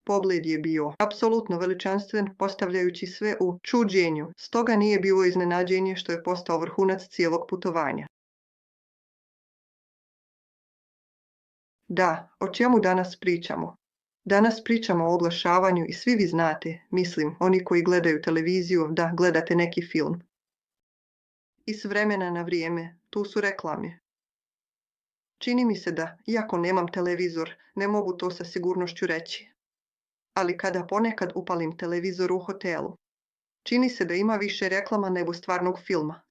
Pogled je bio apsolutno veličanstven, postavljajući sve u čuđenju, stoga nije bilo iznenađenje što je postao vrhunac cijelog putovanja. Da, o čemu danas pričamo? Danas pričamo o oglašavanju i svi vi znate, mislim, oni koji gledaju televiziju, da gledate neki film. I s vremena na vrijeme, tu su reklame. Čini mi se da, iako nemam televizor, ne mogu to sa sigurnošću reći. Ali kada ponekad upalim televizor u hotelu, čini se da ima više reklama nego stvarnog filma.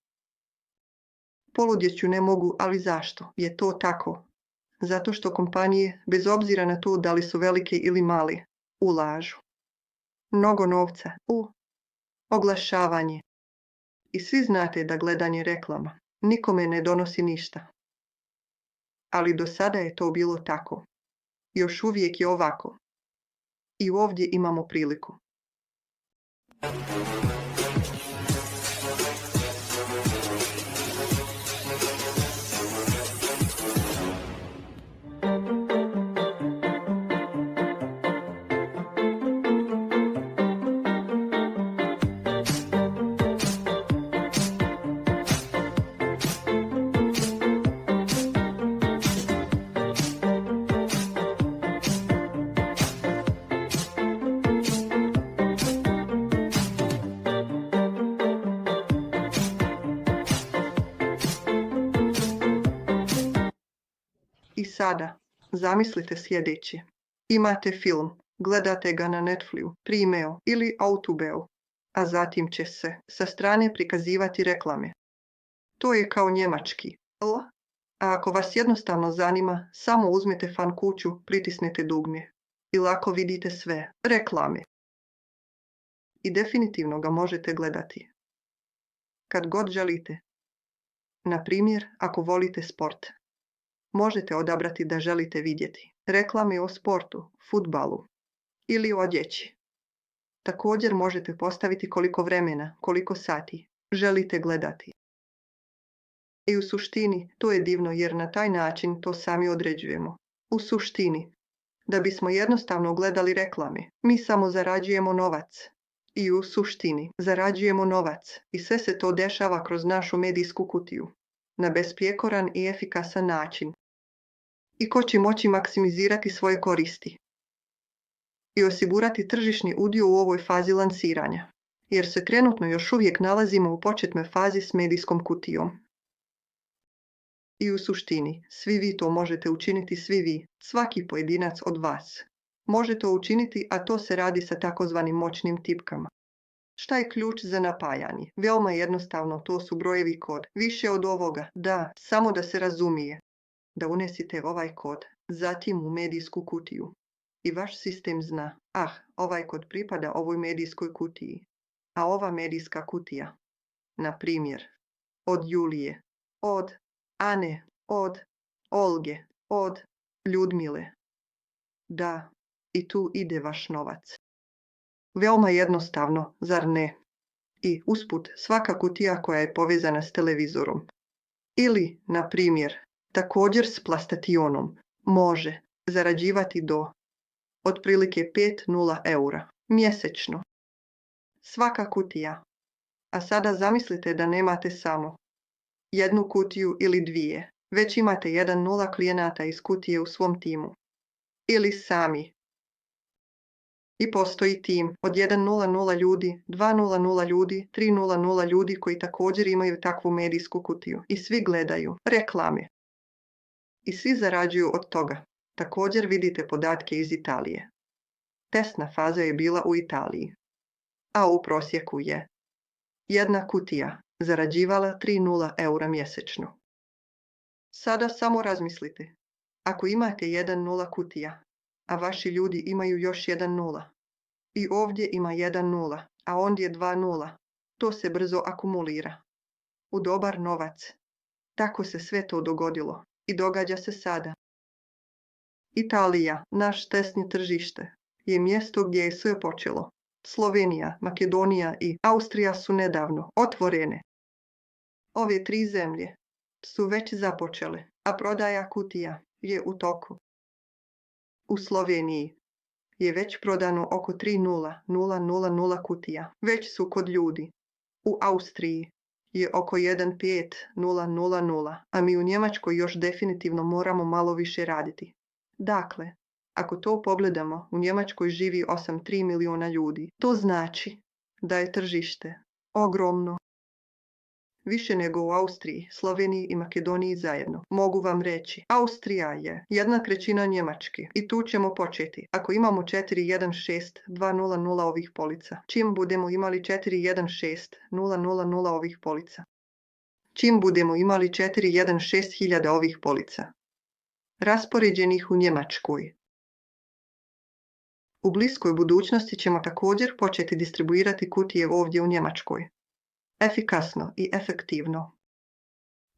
Poludjeću ne mogu, ali zašto je to tako? Zato što kompanije, bez obzira na to da li su velike ili male, ulažu mnogo novca u oglašavanje. I svi znate da gledanje reklama nikome ne donosi ništa. Ali do sada je to bilo tako. Još uvijek je ovako. I ovdje imamo priliku. I sada, zamislite sljedeće. Imate film, gledate ga na Netflixu, Primeo ili Autobeu, a zatim će se sa strane prikazivati reklame. To je kao njemački L, a ako vas jednostavno zanima, samo uzmete fan kuću, pritisnete dugme i lako vidite sve reklame. I definitivno ga možete gledati kad god želite. Na primjer, ako volite sport. Možete odabrati da želite vidjeti reklame o sportu, fudbalu ili o odjeći. Također možete postaviti koliko vremena, koliko sati želite gledati. I u suštini to je divno jer na taj način to sami određujemo. U suštini, da bismo jednostavno gledali reklame, mi samo zarađujemo novac. I u suštini zarađujemo novac i sve se to dešava kroz našu medijsku kutiju. Na besprijekoran i efikasan način. I ko će moći maksimizirati svoje koristi i osigurati tržišni udio u ovoj fazi lansiranja, jer se trenutno još uvijek nalazimo u početnoj fazi s medijskom kutijom. I u suštini, svi vi to možete učiniti, svi vi, svaki pojedinac od vas. Može to učiniti, a to se radi sa takozvanim moćnim tipkama. Šta je ključ za napajanje? Veoma jednostavno, to su brojevi kod. Više od ovoga, da, samo da se razumije. Da unesite ovaj kod, zatim u medijsku kutiju. I vaš sistem zna, ovaj kod pripada ovoj medijskoj kutiji, a ova medijska kutija, na primjer, od Julije, od Ane, od Olge, od Ljudmile. Da, i tu ide vaš novac. Veoma jednostavno, zar ne? I usput svaka kutija koja je povezana s televizorom. Ili, na primjer, također s plastationom može zarađivati do otprilike 5,0 eura mjesečno. Svaka kutija. A sada zamislite da nemate samo jednu kutiju ili dvije, već imate 1,0 klijenata iz kutije u svom timu. Ili sami. I postoji tim od 1,00 ljudi, 2,00 ljudi, 3,00 ljudi koji također imaju takvu medijsku kutiju. I svi gledaju reklame. I svi zarađuju od toga. Također vidite podatke iz Italije. Testna faza je bila u Italiji. A u prosjeku je jedna kutija zarađivala 3,0 eura mjesečno. Sada samo razmislite. Ako imate 1,0 kutija, a vaši ljudi imaju još 1,0, i ovdje ima 1,0, a ondje 2,0, to se brzo akumulira. U dobar novac. Tako se sve to dogodilo. I događa se sada. Italija, naš testni tržište, je mjesto gdje je sve počelo. Slovenija, Makedonija i Austrija su nedavno otvorene. Ove 3 zemlje su već započele, a prodaja kutija je u toku. U Sloveniji je već prodano oko 3.000 kutija. Već su kod ljudi. U Austriji je oko 1.5.000, a mi u Njemačkoj još definitivno moramo malo više raditi. Dakle, ako to pogledamo, u Njemačkoj živi 8,3 milijuna ljudi. To znači da je tržište ogromno. Više nego u Austriji, Sloveniji i Makedoniji zajedno. Mogu vam reći, Austrija je 1/3 Njemačke i tu ćemo početi. Ako imamo 4.1.6.2.0.0 ovih polica, čim budemo imali 4.1.6.0.0 ovih polica? Čim budemo imali 4.1.6.000 ovih polica, raspoređenih u Njemačkoj. U bliskoj budućnosti ćemo također početi distribuirati kutije ovdje u Njemačkoj. Efikasno i efektivno.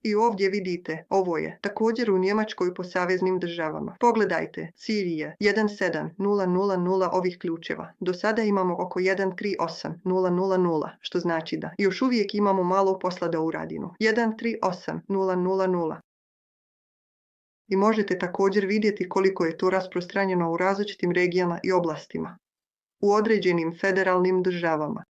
I ovdje vidite, ovo je također u Njemačkoj po saveznim državama. Pogledajte, cilj je 1.7.0.0.0 ovih ključeva. Do sada imamo oko 1.3.8.0.0.0, što znači da još uvijek imamo malo posla da uradimo. 1.3.8.0.0.0. I možete također vidjeti koliko je to rasprostranjeno u različitim regijama i oblastima. U određenim federalnim državama.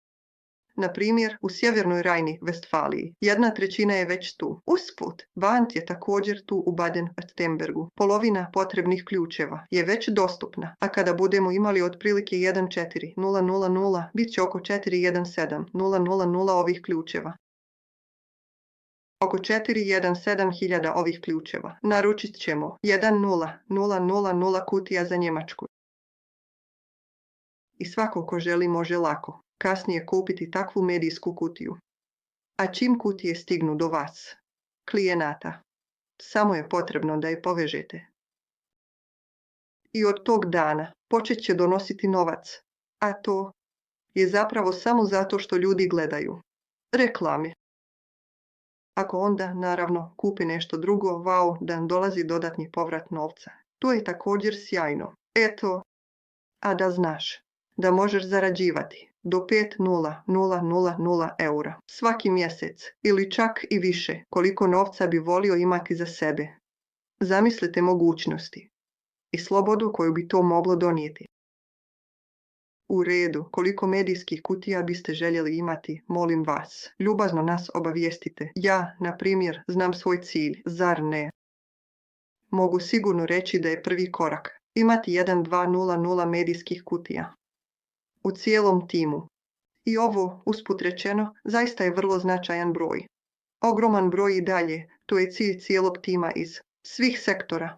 Na primjer, u sjevernoj Rajni-Vestfaliji 1/3 je već tu. Usput, Vant je također tu u Baden-Württembergu. Polovina potrebnih ključeva je već dostupna, a kada budemo imali otprilike 1.4.0.0.0, bit će oko 4.1.7.0.0.0 ovih ključeva. Oko 4.1.7.000 ovih ključeva. Naručit ćemo 1.0.0.0.0 kutija za Njemačku. I svako ko želi može lako kasnije kupiti takvu medijsku kutiju. A čim kutije stignu do vas, klijenata, samo je potrebno da je povežete. I od tog dana počet će donositi novac, a to je zapravo samo zato što ljudi gledaju reklame. Ako onda, naravno, kupi nešto drugo, wow, da dolazi dodatni povrat novca. To je također sjajno. Eto, a da znaš da možeš zarađivati do 5.000 eura svaki mjesec ili čak i više koliko novca bi volio imati za sebe. Zamislite mogućnosti i slobodu koju bi to moglo donijeti. U redu, koliko medijskih kutija biste željeli imati, molim vas, ljubazno nas obavijestite. Ja, na primjer, znam svoj cilj, zar ne? Mogu sigurno reći da je prvi korak imati 1.2.0.0 medijskih kutija u cijelom timu. I ovo, usput rečeno, zaista je vrlo značajan broj. Ogroman broj i dalje, to je cilj cijelog tima iz svih sektora.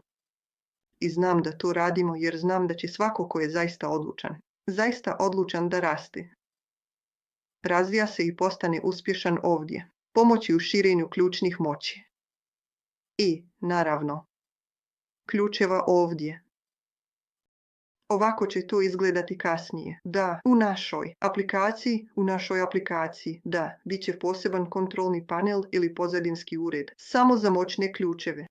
I znam da to radimo jer znam da će svako ko je zaista odlučan da raste, razvija se i postane uspješan ovdje, pomoći u širenju ključnih moći. I, naravno, ključeva ovdje. Ovako će to izgledati kasnije. Da, u našoj aplikaciji, da, bit će poseban kontrolni panel ili pozadinski ured, samo za moćne ključeve.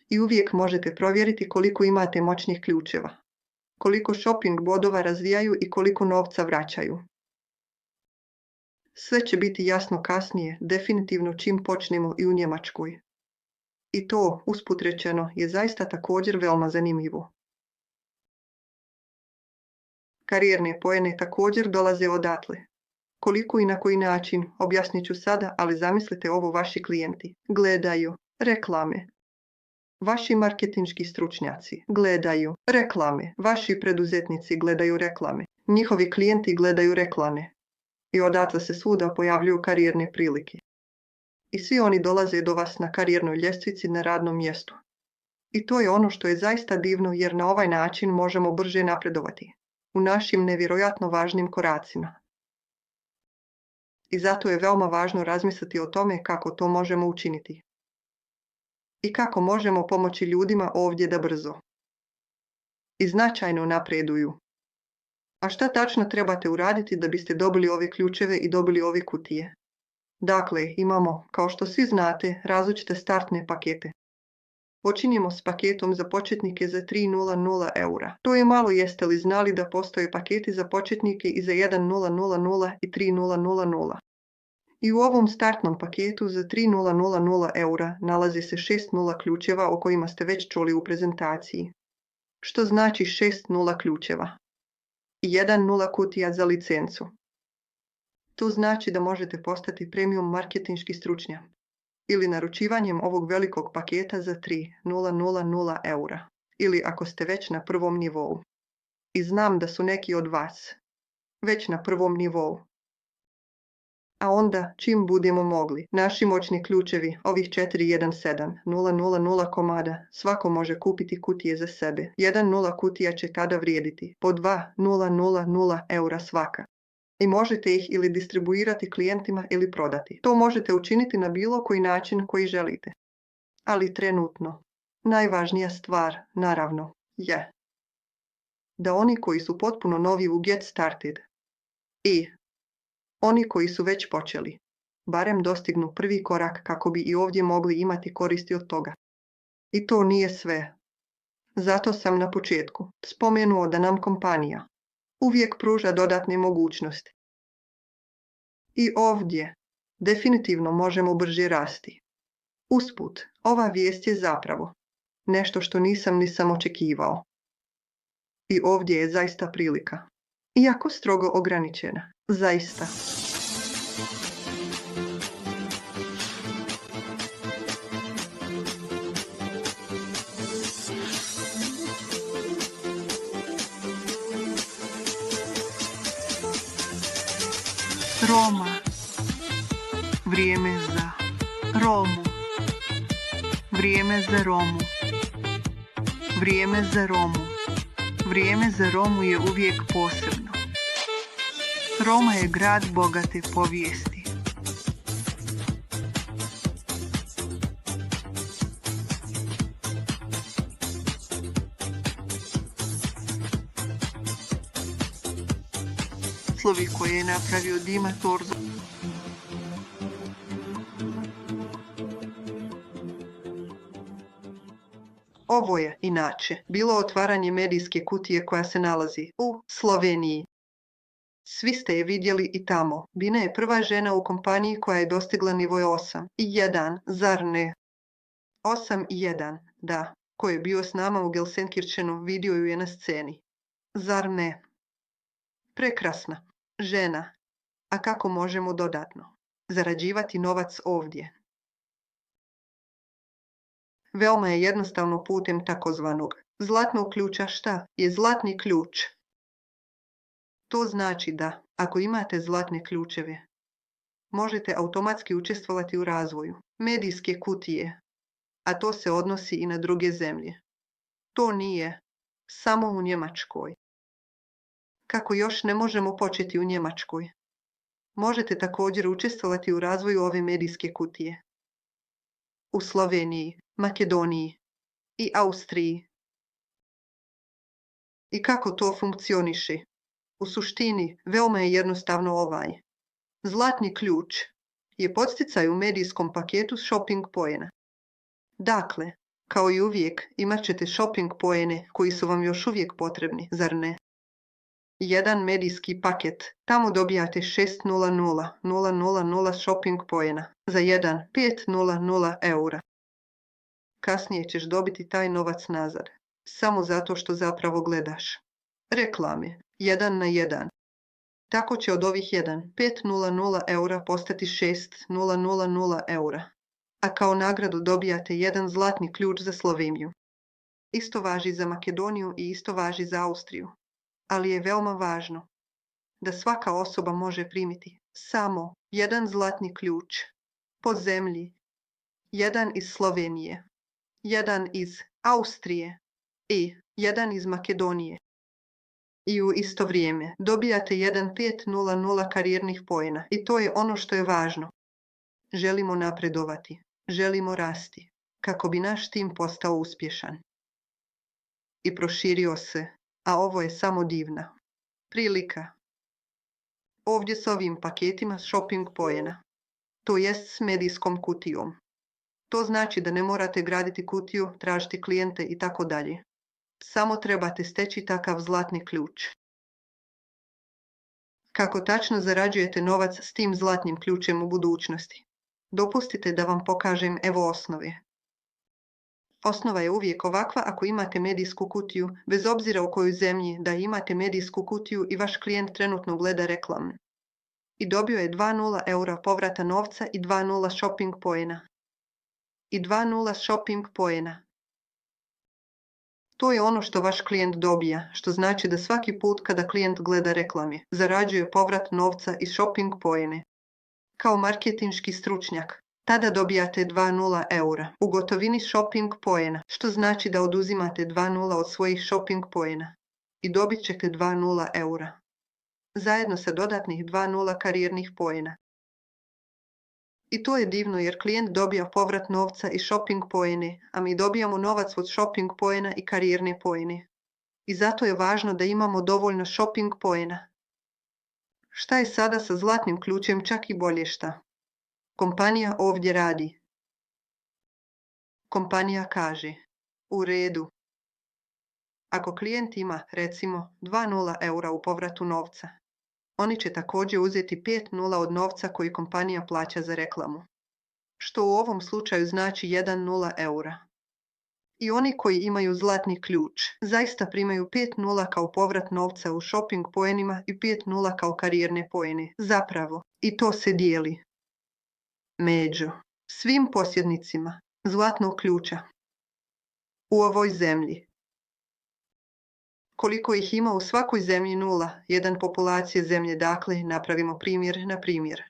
I uvijek možete provjeriti koliko imate moćnih ključeva, koliko shopping bodova razvijaju i koliko novca vraćaju. Sve će biti jasno kasnije, definitivno čim počnemo i u Njemačkoj. I to, usput rečeno, je zaista također veoma zanimljivo. Karijerne poene također dolaze odatle. Koliko i na koji način, objasnit ću sada, ali zamislite ovo, vaši klijenti gledaju reklame. Vaši marketinški stručnjaci gledaju reklame. Vaši preduzetnici gledaju reklame. Njihovi klijenti gledaju reklame. I odatle se svuda pojavljuju karijerne prilike. I svi oni dolaze do vas na karijernoj ljestvici na radnom mjestu. I to je ono što je zaista divno jer na ovaj način možemo brže napredovati u našim nevjerojatno važnim koracima. I zato je veoma važno razmisliti o tome kako to možemo učiniti. I kako možemo pomoći ljudima ovdje da brzo i značajno napreduju. A šta tačno trebate uraditi da biste dobili ove ključeve i dobili ove kutije? Dakle, imamo, kao što svi znate, različite startne pakete. Počinjemo s paketom za početnike za 3.000 eura. To je malo, jeste li znali da postoje paketi za početnike i za 1.000 i 3.000. I u ovom startnom paketu za 3.000 eura nalazi se 6 ključeva o kojima ste već čuli u prezentaciji. što znači 6 nula ključeva i 1 nula kutija za licencu. To znači da možete postati premium marketinški stručnjak ili naručivanjem ovog velikog paketa za 3.000 eura ili ako ste već na prvom nivou. I znam da su neki od vas već na prvom nivou. A onda, čim budemo mogli, naši moćni ključevi, ovih 417.000 komada, svako može kupiti kutije za sebe. 1 kutija će tada vrijediti po 2.000 eura svaka. I možete ih ili distribuirati klijentima ili prodati. To možete učiniti na bilo koji način koji želite. Ali trenutno, najvažnija stvar, naravno, je da oni koji su potpuno novi u Get Started i oni koji su već počeli, barem dostignu prvi korak kako bi i ovdje mogli imati koristi od toga. I to nije sve. Zato sam na početku spomenuo da nam kompanija uvijek pruža dodatne mogućnosti. I ovdje definitivno možemo brže rasti. Usput, ova vijest je zapravo nešto što nisam ni sam očekivao. I ovdje je zaista prilika. Iako strogo ograničena. Zaista. Roma. Vrijeme za Romu. Vrijeme za Romu. Vrijeme za Romu. Vrijeme za Romu je uvijek posebno. Roma je grad bogate povijesti. Slovi koje je napravio Dima Torzo. Ovo je, inače, bilo otvaranje medijske kutije koja se nalazi u Sloveniji. Svi ste je vidjeli i tamo. Bina je prva žena u kompaniji koja je dostigla nivo 8.1, zar ne? 8.1, da. Ko je bio s nama u Gelsenkirchenu, vidio ju je na sceni. Zar ne? Prekrasna žena. A kako možemo dodatno zarađivati novac ovdje? Veoma je jednostavno putem takozvanog zlatnog ključa. Šta je zlatni ključ? To znači da, ako imate zlatne ključeve, možete automatski učestvovati u razvoju medijske kutije, a to se odnosi i na druge zemlje. To nije samo u Njemačkoj. Kako još ne možemo početi u Njemačkoj? Možete također učestvovati u razvoju ove medijske kutije u Sloveniji, Makedoniji i Austriji. I kako to funkcioniše? U suštini, veoma je jednostavno ovaj. Zlatni ključ je podsticaj u medijskom paketu shopping poena. Dakle, kao i uvijek, imat ćete shopping poene koji su vam još uvijek potrebni, zar ne? Jedan medijski paket, tamo dobijate 6.000 shopping poena za 1.500 eura. Kasnije ćeš dobiti taj novac nazad, samo zato što zapravo gledaš reklame, 1 na 1. Tako će od ovih 1.500 eura postati 6.000 eura. A kao nagradu dobijate jedan zlatni ključ za Sloveniju. Isto važi za Makedoniju i isto važi za Austriju. Ali je veoma važno da svaka osoba može primiti samo jedan zlatni ključ po zemlji, jedan iz Slovenije, jedan iz Austrije i jedan iz Makedonije. I u isto vrijeme dobijate 1.500 karijernih poena i to je ono što je važno. Želimo napredovati, želimo rasti, kako bi naš tim postao uspješan. I proširio se, a ovo je samo divna prilika. Ovdje s ovim paketima shopping poena, to jest s medijskom kutijom. To znači da ne morate graditi kutiju, tražiti klijente i tako dalje. Samo trebate steći takav zlatni ključ. Kako tačno zarađujete novac s tim zlatnim ključem u budućnosti? Dopustite da vam pokažem evo osnove. Osnova je uvijek ovakva ako imate medijsku kutiju, bez obzira u kojoj zemlji, da imate medijsku kutiju i vaš klijent trenutno gleda reklamu. I dobio je 2,0 eura povrata novca i 2,0 shopping poena. I 2,0 shopping poena. To je ono što vaš klijent dobija, što znači da svaki put kada klijent gleda reklame, zarađuje povrat novca i shopping poene. Kao marketinški stručnjak, tada dobijate 2,0 eura u gotovini shopping poena, što znači da oduzimate 2,0 od svojih shopping poena i dobit ćete 2,0 eura. Zajedno sa dodatnih 2,0 karijernih poena. I to je divno jer klijent dobija povrat novca i shopping poene, a mi dobijamo novac od shopping poena i karijerne poene. I zato je važno da imamo dovoljno shopping poena. Šta je sada sa zlatnim ključem, čak i bolje šta? Kompanija ovdje radi. Kompanija kaže, u redu. Ako klijent ima, recimo, 2,0 eura u povratu novca, oni će također uzeti 5,0 od novca koji kompanija plaća za reklamu, što u ovom slučaju znači 1,0 eura. I oni koji imaju zlatni ključ zaista primaju 5,0 kao povrat novca u shopping poenima i 5,0 kao karijerne poene, zapravo, i to se dijeli među svim posjednicima zlatnog ključa u ovoj zemlji. Koliko ih ima u svakoj zemlji 0,1 populacije zemlje, dakle, napravimo primjer na primjer.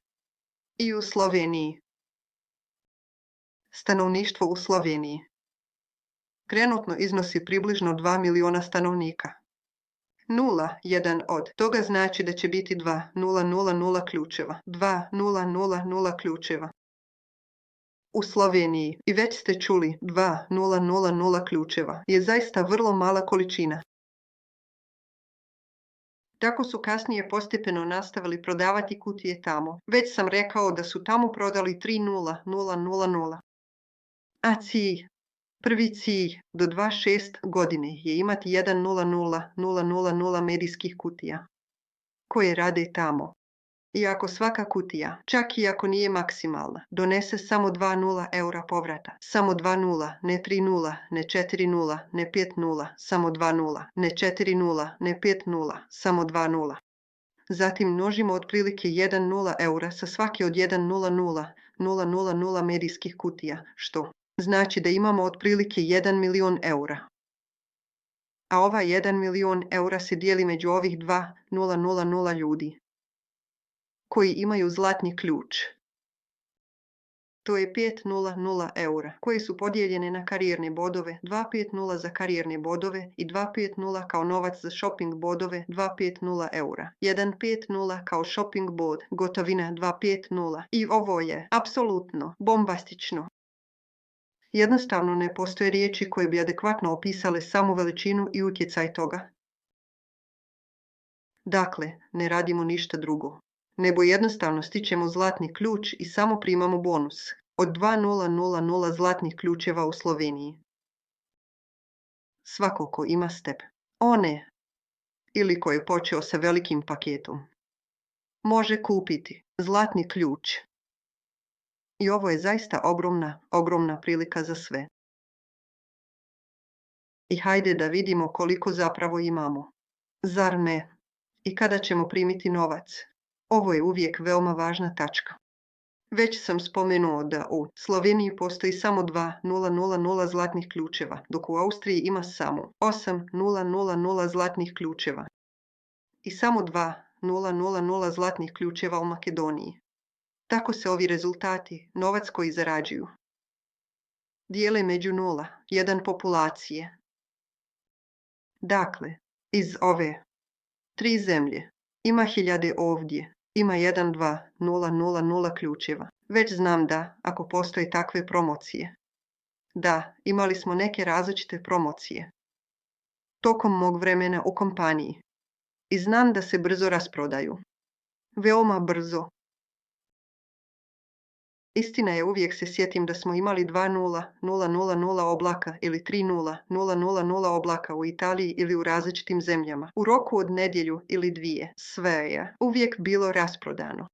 I u Sloveniji. Stanovništvo u Sloveniji trenutno iznosi približno 2 miliona stanovnika. 0,1 od toga znači da će biti 2,000 ključeva. 2,000 ključeva. U Sloveniji, i već ste čuli, 2,000 ključeva je zaista vrlo mala količina. Tako su kasnije postepeno nastavili prodavati kutije tamo. Već sam rekao da su tamo prodali 3,000. A cilj, prvi cilj do 26 godine je imati 1,000 medijskih kutija koje rade tamo. I ako svaka kutija, čak i ako nije maksimalna, donese samo 2,0 eura povrata, samo 2,0, ne 3,0, ne 4,0, ne 5,0, samo 2,0, ne 4,0, ne 5,0, samo 2,0. Zatim množimo otprilike 1,0 eura sa svake od 1,000 medijskih kutija, što znači da imamo otprilike 1 milion eura. A ova 1 milion eura se dijeli među ovih 2,000 ljudi koji imaju zlatni ključ. To je 5,000 eura, koji su podijeljene na karijerne bodove, 2,50 za karijerne bodove i 2,50 kao novac za shopping bodove, 2,50 eura. 1,50 kao shopping bod, gotovina 2,50. I ovo je apsolutno bombastično. Jednostavno ne postoje riječi koje bi adekvatno opisale samu veličinu i utjecaj toga. Dakle, ne radimo ništa drugo, nego jednostavno stičemo zlatni ključ i samo primamo bonus od 2,000 zlatnih ključeva u Sloveniji. Svako ko ima step, one, ili ko je počeo sa velikim paketom, može kupiti zlatni ključ. I ovo je zaista ogromna prilika za sve. I hajde da vidimo koliko zapravo imamo. Zar ne? I kada ćemo primiti novac? Ovo je uvijek veoma važna tačka. Već sam spomenuo da u Sloveniji postoji samo 2,000 zlatnih ključeva, dok u Austriji ima samo 8,000 zlatnih ključeva i samo 2,000 zlatnih ključeva u Makedoniji. Tako se ovi rezultati, novac koji zarađuju, dijele među 0,1 populacije. Dakle, iz ove 3 zemlje ima hiljade ovdje. Ima 1,2,000 ključeva. Već znam da, ako postoje takve promocije. Da, imali smo neke različite promocije tokom mog vremena u kompaniji. I znam da se brzo rasprodaju. Veoma brzo. Istina je, uvijek se sjetim da smo imali 2,000 oblaka ili 3,000 oblaka u Italiji ili u različitim zemljama. U roku od nedjelju ili dvije. Sve je uvijek bilo rasprodano.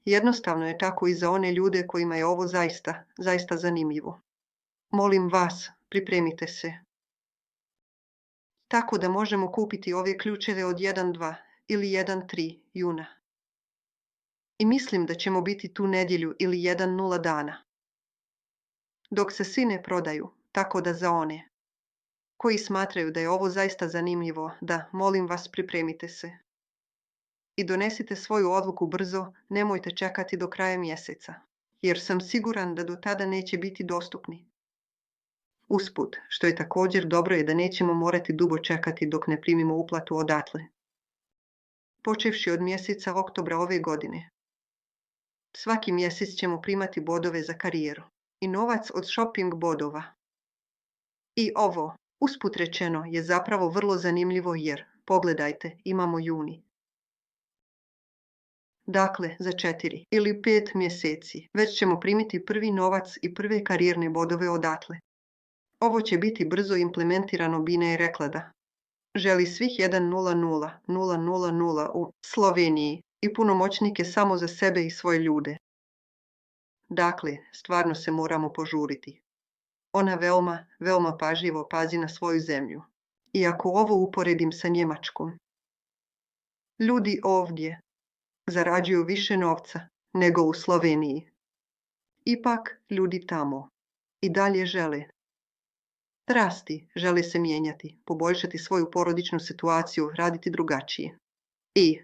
Jednostavno je tako i za one ljude kojima je ovo zaista zanimljivo. Molim vas, pripremite se. Tako da možemo kupiti ove ključeve od 1.2 ili 1.3 juna. I mislim da ćemo biti tu nedjelju ili 1.0 dana. Dok se svi ne prodaju, tako da za one koji smatraju da je ovo zaista zanimljivo, da, molim vas, pripremite se. I donesite svoju odluku brzo, nemojte čekati do kraja mjeseca, jer sam siguran da do tada neće biti dostupni. Usput, što je također dobro je da nećemo morati dugo čekati dok ne primimo uplatu odatle. Počevši od mjeseca oktobra ove godine. Svaki mjesec ćemo primati bodove za karijeru i novac od shopping bodova. I ovo, usput rečeno, je zapravo vrlo zanimljivo jer, pogledajte, imamo juni. Dakle, za 4 ili 5 mjeseci već ćemo primiti prvi novac i prve karijerne bodove odatle. Ovo će biti brzo implementirano, Bina je rekla da želi svih 1.0.0.0.0 u Sloveniji i punomoćnike samo za sebe i svoje ljude. Dakle, stvarno se moramo požuriti. Ona veoma pažljivo pazi na svoju zemlju. I ako ovo uporedim sa Njemačkom, ljudi ovdje zarađuju više novca nego u Sloveniji. Ipak ljudi tamo i dalje žele rasti, žele se mijenjati, poboljšati svoju porodičnu situaciju, raditi drugačije. I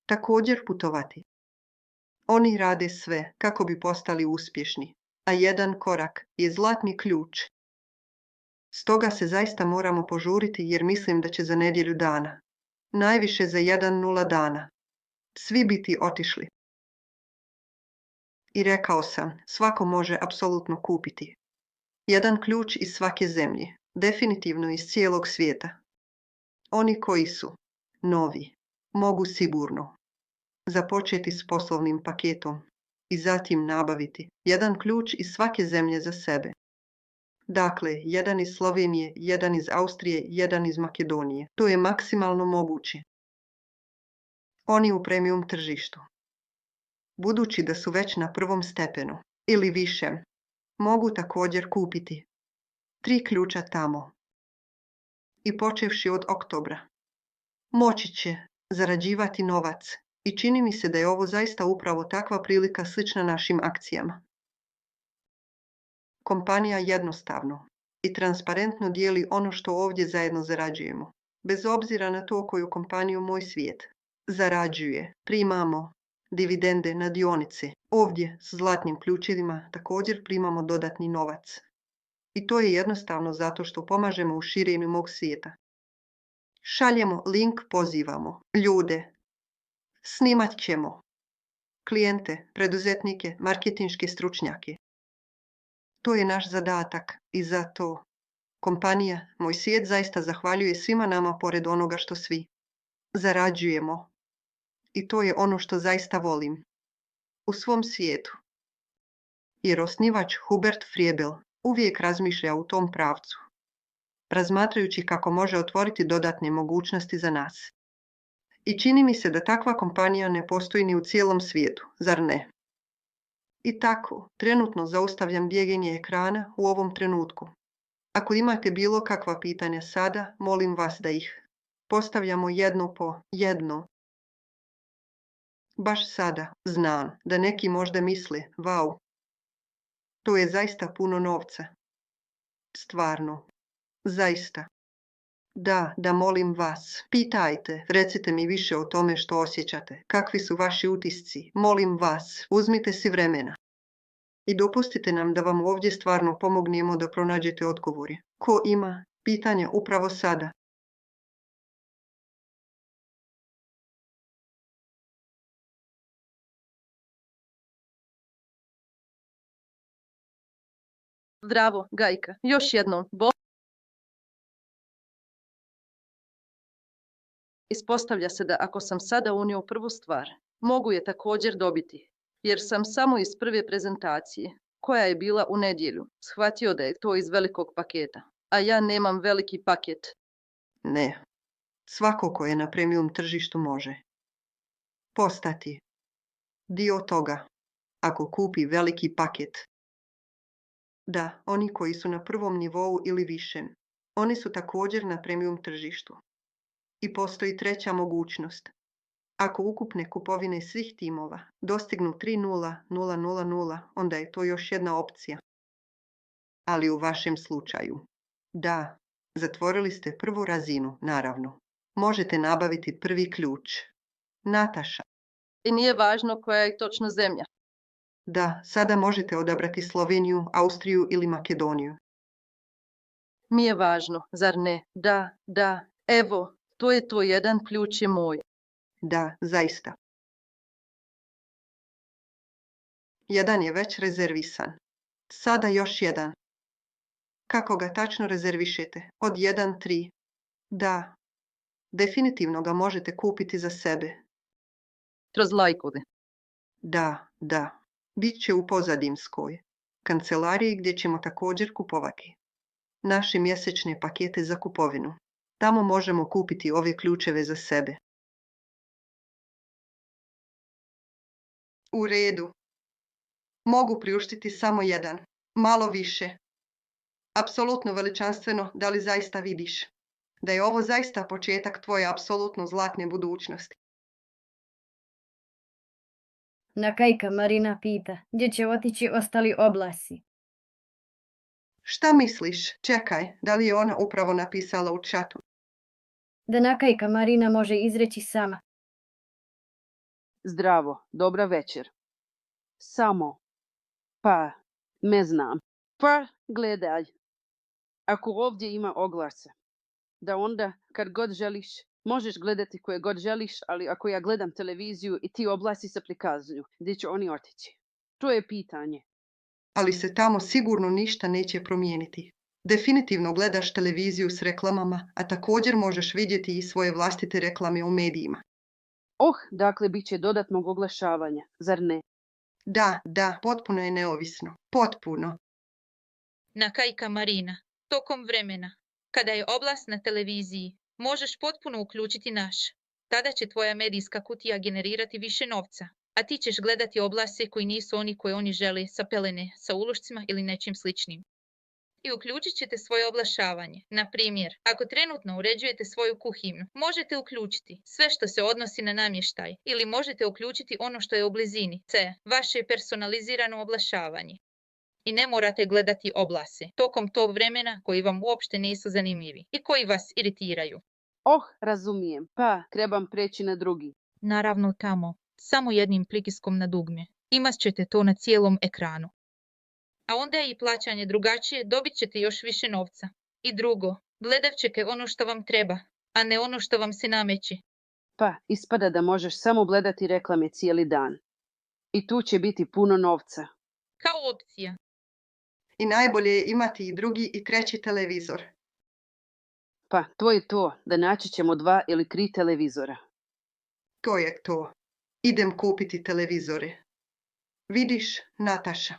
također putovati. Oni rade sve kako bi postali uspješni, a jedan korak je zlatni ključ. Stoga se zaista moramo požuriti jer mislim da će za nedjelju dana, najviše za 1.0 dana, svi biti otišli. I rekao sam, svako može apsolutno kupiti jedan ključ iz svake zemlje, definitivno iz cijelog svijeta. Oni koji su novi mogu sigurno započeti s poslovnim paketom i zatim nabaviti jedan ključ iz svake zemlje za sebe. Dakle, jedan iz Slovenije, jedan iz Austrije, jedan iz Makedonije. To je maksimalno moguće. Oni u premium tržištu, budući da su već na prvom stepenu ili višem, mogu također kupiti 3 ključa tamo. I počevši od oktobra, moći će zarađivati novac i čini mi se da je ovo zaista upravo takva prilika slična našim akcijama. Kompanija jednostavno i transparentno dijeli ono što ovdje zajedno zarađujemo, bez obzira na to koju kompaniju Moj svijet zarađuje. Primamo dividende na dionice. Ovdje s zlatnim ključevima također primamo dodatni novac. I to je jednostavno zato što pomažemo u širenju Mog svijeta. Šaljemo link, pozivamo ljude, snimat ćemo klijente, preduzetnike, marketinške stručnjake. To je naš zadatak i zato kompanija Moj svijet zaista zahvaljuje svima nama pored onoga što svi zarađujemo. I to je ono što zaista volim u svom svijetu. Jer osnivač Hubert Friebel uvijek razmišlja u tom pravcu, razmatrajući kako može otvoriti dodatne mogućnosti za nas. I čini mi se da takva kompanija ne postoji ni u cijelom svijetu, zar ne? I tako, trenutno zaustavljam bjegenje ekrana u ovom trenutku. Ako imate bilo kakva pitanja sada, molim vas da ih postavljamo jedno po jedno. Baš sada znam da neki možda misle, vau, to je zaista puno novca. Stvarno, zaista. Da, molim vas, pitajte, recite mi više o tome što osjećate, kakvi su vaši utisci, molim vas, uzmite si vremena. I dopustite nam da vam ovdje stvarno pomognemo da pronađete odgovore. Ko ima pitanja upravo sada? Zdravo, Gajka. Još jednom. Ispostavlja se da ako sam sada unio prvu stvar, mogu je također dobiti, jer sam samo iz prve prezentacije, koja je bila u nedjelju, shvatio da je to iz velikog paketa, a ja nemam veliki paket. Ne, svako ko je na premium tržištu može postati dio toga. ako kupi veliki paket. Da, oni koji su na prvom nivou ili višem. Oni su također na premium tržištu. I postoji treća mogućnost. Ako ukupne kupovine svih timova dostignu 3.0.0.0.0, onda je to još jedna opcija. Ali u vašem slučaju. Da, zatvorili ste prvu razinu, naravno. Možete nabaviti prvi ključ. Nataša. I nije važno koja je točno zemlja. Da, sada možete odabrati Sloveniju, Austriju ili Makedoniju. Mi je važno, zar ne? Da, evo, to je to, jedan ključ je moj. Da, zaista. Jedan je već rezervisan. Sada još jedan. Kako ga tačno rezervišete? Od 1-3. Da. Definitivno ga možete kupiti za sebe. Kroz lajkove. Da. Biće u pozadinskoj kancelariji gdje ćemo također kupovati naše mjesečne pakete za kupovinu. Tamo možemo kupiti ove ključeve za sebe. U redu. Mogu priuštiti samo jedan. Malo više. Apsolutno veličanstveno, da li zaista vidiš da je ovo zaista početak tvoje apsolutno zlatne budućnosti? Na Kajka Marina pita, gdje će otići ostali oblasi? Šta misliš? Čekaj, da li je ona upravo napisala u čatu? Da na Kajka Marina može izreći sama. Zdravo, dobra večer. Samo, pa, ne znam. Pa, gledaj. Ako ovdje ima oglase, da onda, kad god želiš, možeš gledati koje god želiš, ali ako ja gledam televiziju i ti oglasi se prikazuju, gdje će oni otići? To je pitanje. Ali se tamo sigurno ništa neće promijeniti. Definitivno gledaš televiziju s reklamama, a također možeš vidjeti i svoje vlastite reklame u medijima. Dakle, bit će dodatnog oglašavanja, zar ne? Da, potpuno je neovisno. Potpuno. Na Kajka Marina, tokom vremena, kada je oglas na televiziji, možeš potpuno uključiti naš. Tada će tvoja medijska kutija generirati više novca, a ti ćeš gledati oglase koji nisu oni koje oni žele sa pelene, sa ulošcima ili nečim sličnim. I uključit ćete svoje oglašavanje. Na primjer, ako trenutno uređujete svoju kuhinju, možete uključiti sve što se odnosi na namještaj ili možete uključiti ono što je u blizini, vaše personalizirano oglašavanje. I ne morate gledati oglase tokom tog vremena koji vam uopšte nisu zanimljivi i koji vas iritiraju. Razumijem. Pa, trebam preći na drugi. Naravno tamo, samo jednim pritiskom na dugme. Imat ćete to na cijelom ekranu. A onda je i plaćanje drugačije, dobit ćete još više novca. I drugo, gledat ćete ono što vam treba, a ne ono što vam se nameće. Pa, ispada da možeš samo gledati reklame cijeli dan. I tu će biti puno novca. Kao opcija. I najbolje je imati i drugi i treći televizor. Pa, to je to, da naći ćemo 2 ili 3 televizora. To je to. Idem kupiti televizore. Vidiš, Nataša,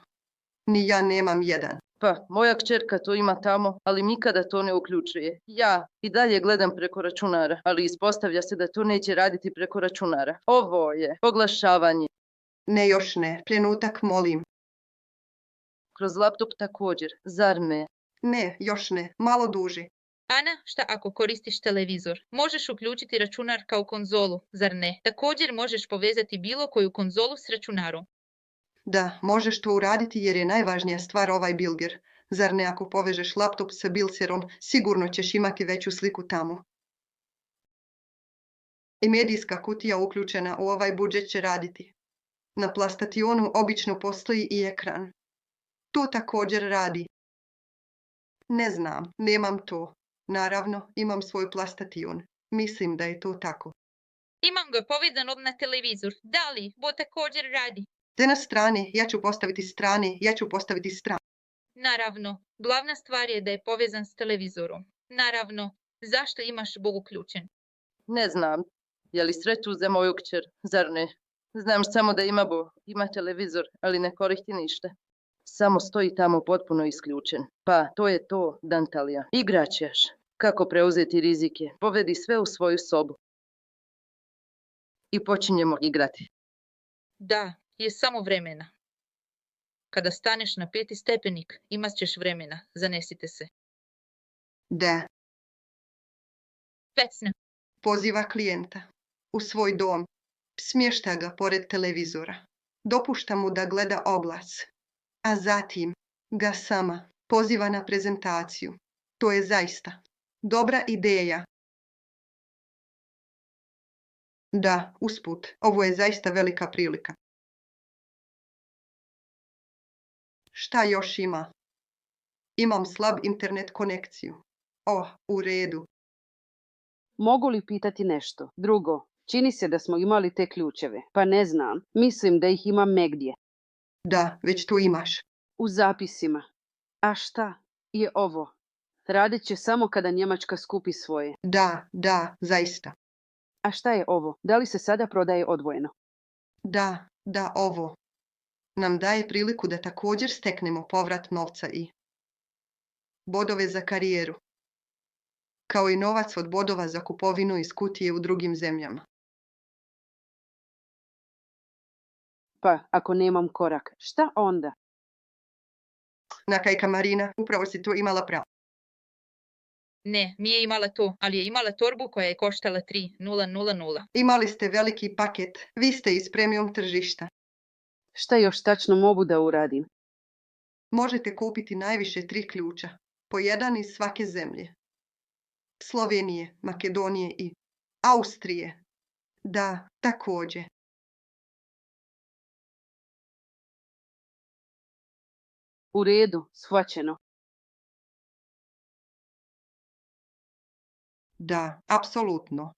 ni ja nemam jedan. Pa, moja kćerka to ima tamo, ali nikada to ne uključuje. Ja i dalje gledam preko računara, ali ispostavlja se da to neće raditi preko računara. Ovo je oglašavanje. Ne, još ne. Trenutak, molim. Kroz laptop također, zar ne? Ne, još ne. Malo duže. Ana, šta ako koristiš televizor? Možeš uključiti računar kao konzolu, zar ne? Također možeš povezati bilo koju konzolu s računarom. Da, možeš to uraditi jer je najvažnija stvar ovaj bilger. Zar ne, ako povežeš laptop sa bilserom, sigurno ćeš imati veću sliku tamo. I medijska kutija uključena u ovaj budžet će raditi. Na plastationu obično postoji i ekran. To također radi. Ne znam, nemam to. Naravno, imam svoj plastation. Mislim da je to tako. Imam ga povezanog na televizor. Da li, bo također radi. Te na strane, ja ću postaviti strane. Naravno, glavna stvar je da je povezan s televizorom. Naravno, zašto imaš Bog uključen? Ne znam. Je li sreću za moju kćer, zar ne? Znam samo da ima televizor, ali ne koristi ništa. Samo stoji tamo potpuno isključen. Pa, to je to, Dantalija. Igraćeš. Kako preuzeti rizike? Povedi sve u svoju sobu. I počinjemo igrati. Da, je samo vremena. Kada staneš na 5. stepenik, imat ćeš vremena. Zanesite se. Da. Vesna. Poziva klijenta u svoj dom. Smješta ga pored televizora. Dopušta mu da gleda oglas. A zatim ga sama poziva na prezentaciju. To je zaista dobra ideja. Da, usput, ovo je zaista velika prilika. Šta još ima? Imam slab internet konekciju. U redu. Mogu li pitati nešto? Drugo, čini se da smo imali te ključeve, pa ne znam. Mislim da ih imam negdje. Da, već tu imaš. U zapisima. A šta je ovo? Radit će samo kada Njemačka skupi svoje. Da, zaista. A šta je ovo? Da li se sada prodaje odvojeno? Da, ovo nam daje priliku da također steknemo povrat novca i bodove za karijeru, kao i novac od bodova za kupovinu iz kutije u drugim zemljama. Pa, ako nemam korak, šta onda? Nakajka Marina, upravo si tu imala pravo. Ne, nije imala to, ali je imala torbu koja je koštala 3.000. Imali ste veliki paket, vi ste iz premium tržišta. Šta još tačno mogu da uradim? Možete kupiti najviše 3 ključa, po jedan iz svake zemlje. Slovenije, Makedonije i Austrije. Da, također. U redu, shvaćeno. Da, apsolutno.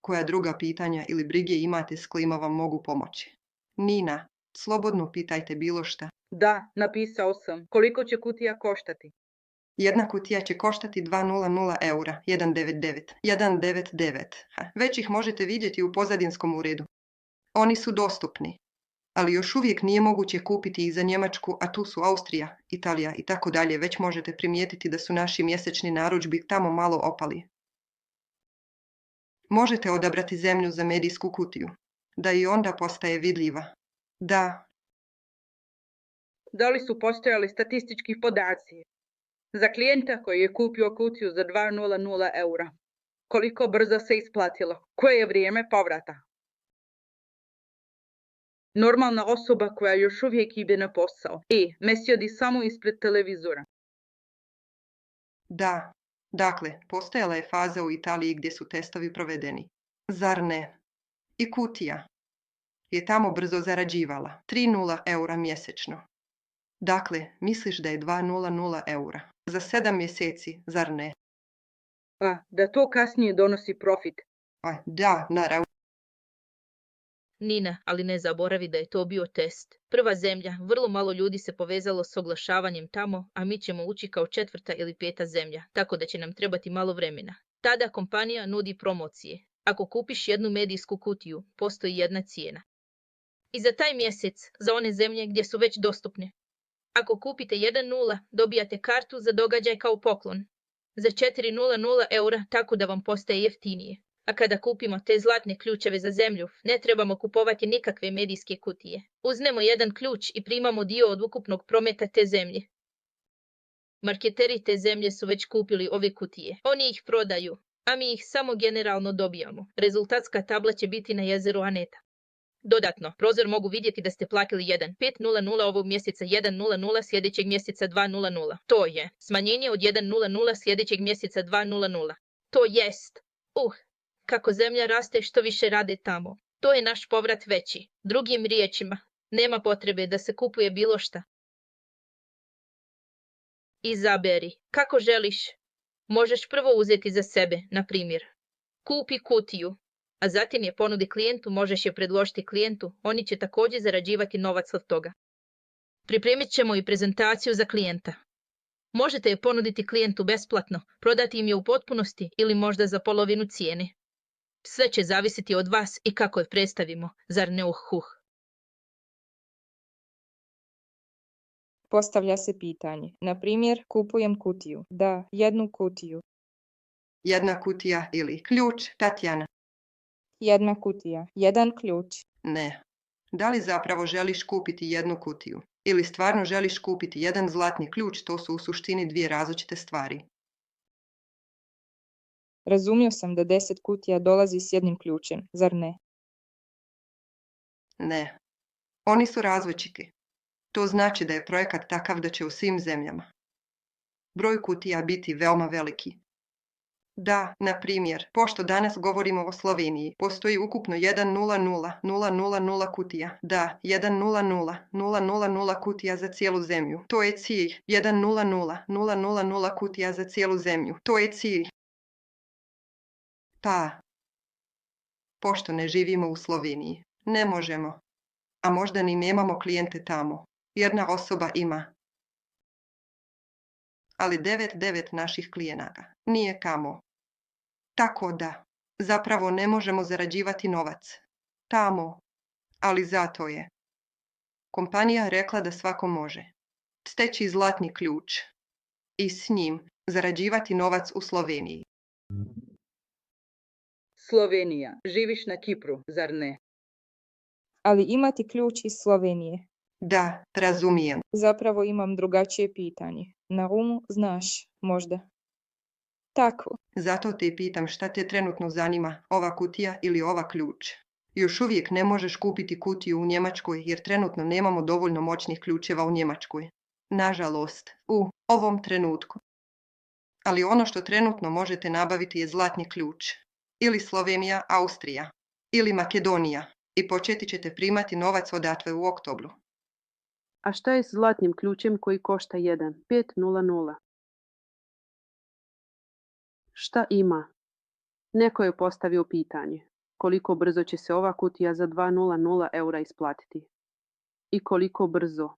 Koja druga pitanja ili brige imate s kojima vam mogu pomoći? Nina, slobodno pitajte bilo šta. Da, napisao sam. Koliko će kutija koštati? Jedna kutija će koštati 200 eura, 199. Već ih možete vidjeti u pozadinskom uredu. Oni su dostupni, ali još uvijek nije moguće kupiti ih za Njemačku, a tu su Austrija, Italija i tako dalje. Već možete primijetiti da su naši mjesečni narudžbi tamo malo opali. Možete odabrati zemlju za medijsku kutiju, da i onda postaje vidljiva. Da. Da li su postojali statistički podaci za klijenta koji je kupio kutiju za 200 eura? Koliko brzo se isplatilo? Koje je vrijeme povrata? Normalna osoba koja još uvijek ide na posao ne sjedi samo ispred televizora. Da. Dakle, postojala je faza u Italiji gdje su testovi provedeni. Zar ne? I kutija je tamo brzo zarađivala. 300 eura mjesečno. Dakle, misliš da je 200 eura za 7 mjeseci, zar ne? Da to kasnije donosi profit. Da, naravno. Nina, ali ne zaboravi da je to bio test. Prva zemlja, vrlo malo ljudi se povezalo s oglašavanjem tamo, a mi ćemo ući kao 4. ili 5. zemlja, tako da će nam trebati malo vremena. Tada kompanija nudi promocije. Ako kupiš jednu medijsku kutiju, postoji jedna cijena. I za taj mjesec, za one zemlje gdje su već dostupne. Ako kupite 1.0, dobijate kartu za događaj kao poklon. Za 400 eura, tako da vam postaje jeftinije. A kada kupimo te zlatne ključeve za zemlju, ne trebamo kupovati nikakve medijske kutije. Uznemo jedan ključ i primamo dio od ukupnog prometa te zemlje. Marketeri te zemlje su već kupili ove kutije. Oni ih prodaju, a mi ih samo generalno dobijamo. Rezultatska tabla će biti na jezeru Aneta. Dodatno, prozor mogu vidjeti da ste platili 1.500 ovog mjeseca, 1.00 sljedećeg mjeseca 2.00. To je smanjenje od 1.00 sljedećeg mjeseca 2.00. To jest. Kako zemlja raste, što više rade tamo. To je naš povrat veći. Drugim riječima, nema potrebe da se kupuje bilo šta. Izaberi, kako želiš. Možeš prvo uzeti za sebe, na primjer. Kupi kutiju, a zatim je ponudi klijentu, možeš je predložiti klijentu, oni će također zarađivati novac od toga. Pripremit ćemo i prezentaciju za klijenta. Možete je ponuditi klijentu besplatno, prodati im je u potpunosti ili možda za polovinu cijene. Sve će zavisiti od vas i kako je predstavimo, zar ne Postavlja se pitanje. Na primjer, kupujem kutiju. Da, jednu kutiju. Jedna kutija ili ključ, Tatjana? Jedna kutija, jedan ključ. Ne. Da li zapravo želiš kupiti jednu kutiju? Ili stvarno želiš kupiti jedan zlatni ključ, to su u suštini dvije različite stvari. Razumio sam da 10 kutija dolazi s jednim ključem, zar ne? Ne. Oni su različiti. To znači da je projekat takav da će u svim zemljama broj kutija biti veoma veliki. Da, na primjer, pošto danas govorimo o Sloveniji, postoji ukupno 100,000 kutija. Da, 100,000 kutija za cijelu zemlju. To je cilj. 100,000 kutija za cijelu zemlju. To je cilj. Pa, pošto ne živimo u Sloveniji, ne možemo. A možda ni nemamo klijente tamo. Jedna osoba ima. Ali 9 naših klijenata nije tamo. Tako da, zapravo ne možemo zarađivati novac tamo, ali zato je kompanija rekla da svako može steći zlatni ključ i s njim zarađivati novac u Sloveniji. Slovenija. Živiš na Kipru, zar ne? Ali imati ključ iz Slovenije. Da, razumijem. Zapravo imam drugačije pitanje. Na umu znaš, možda. Tako. Zato te pitam šta te trenutno zanima, ova kutija ili ova ključ. Još uvijek ne možeš kupiti kutiju u Njemačkoj jer trenutno nemamo dovoljno moćnih ključeva u Njemačkoj. Nažalost, u ovom trenutku. Ali ono što trenutno možete nabaviti je zlatni ključ. Ili Slovenija, Austrija. Ili Makedonija. I početi ćete primati novac odatle u oktobru. A šta je s zlatnim ključem koji košta 1,500? Šta ima? Neko je postavio pitanje. Koliko brzo će se ova kutija za 200 eura isplatiti? I koliko brzo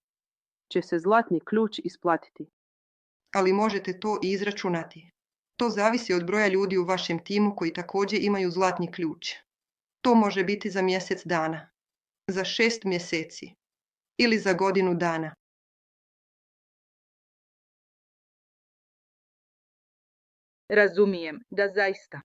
će se zlatni ključ isplatiti? Ali možete to i izračunati. To zavisi od broja ljudi u vašem timu koji također imaju zlatni ključ. To može biti za mjesec dana, za 6 mjeseci ili za godinu dana. Razumijem, da zaista.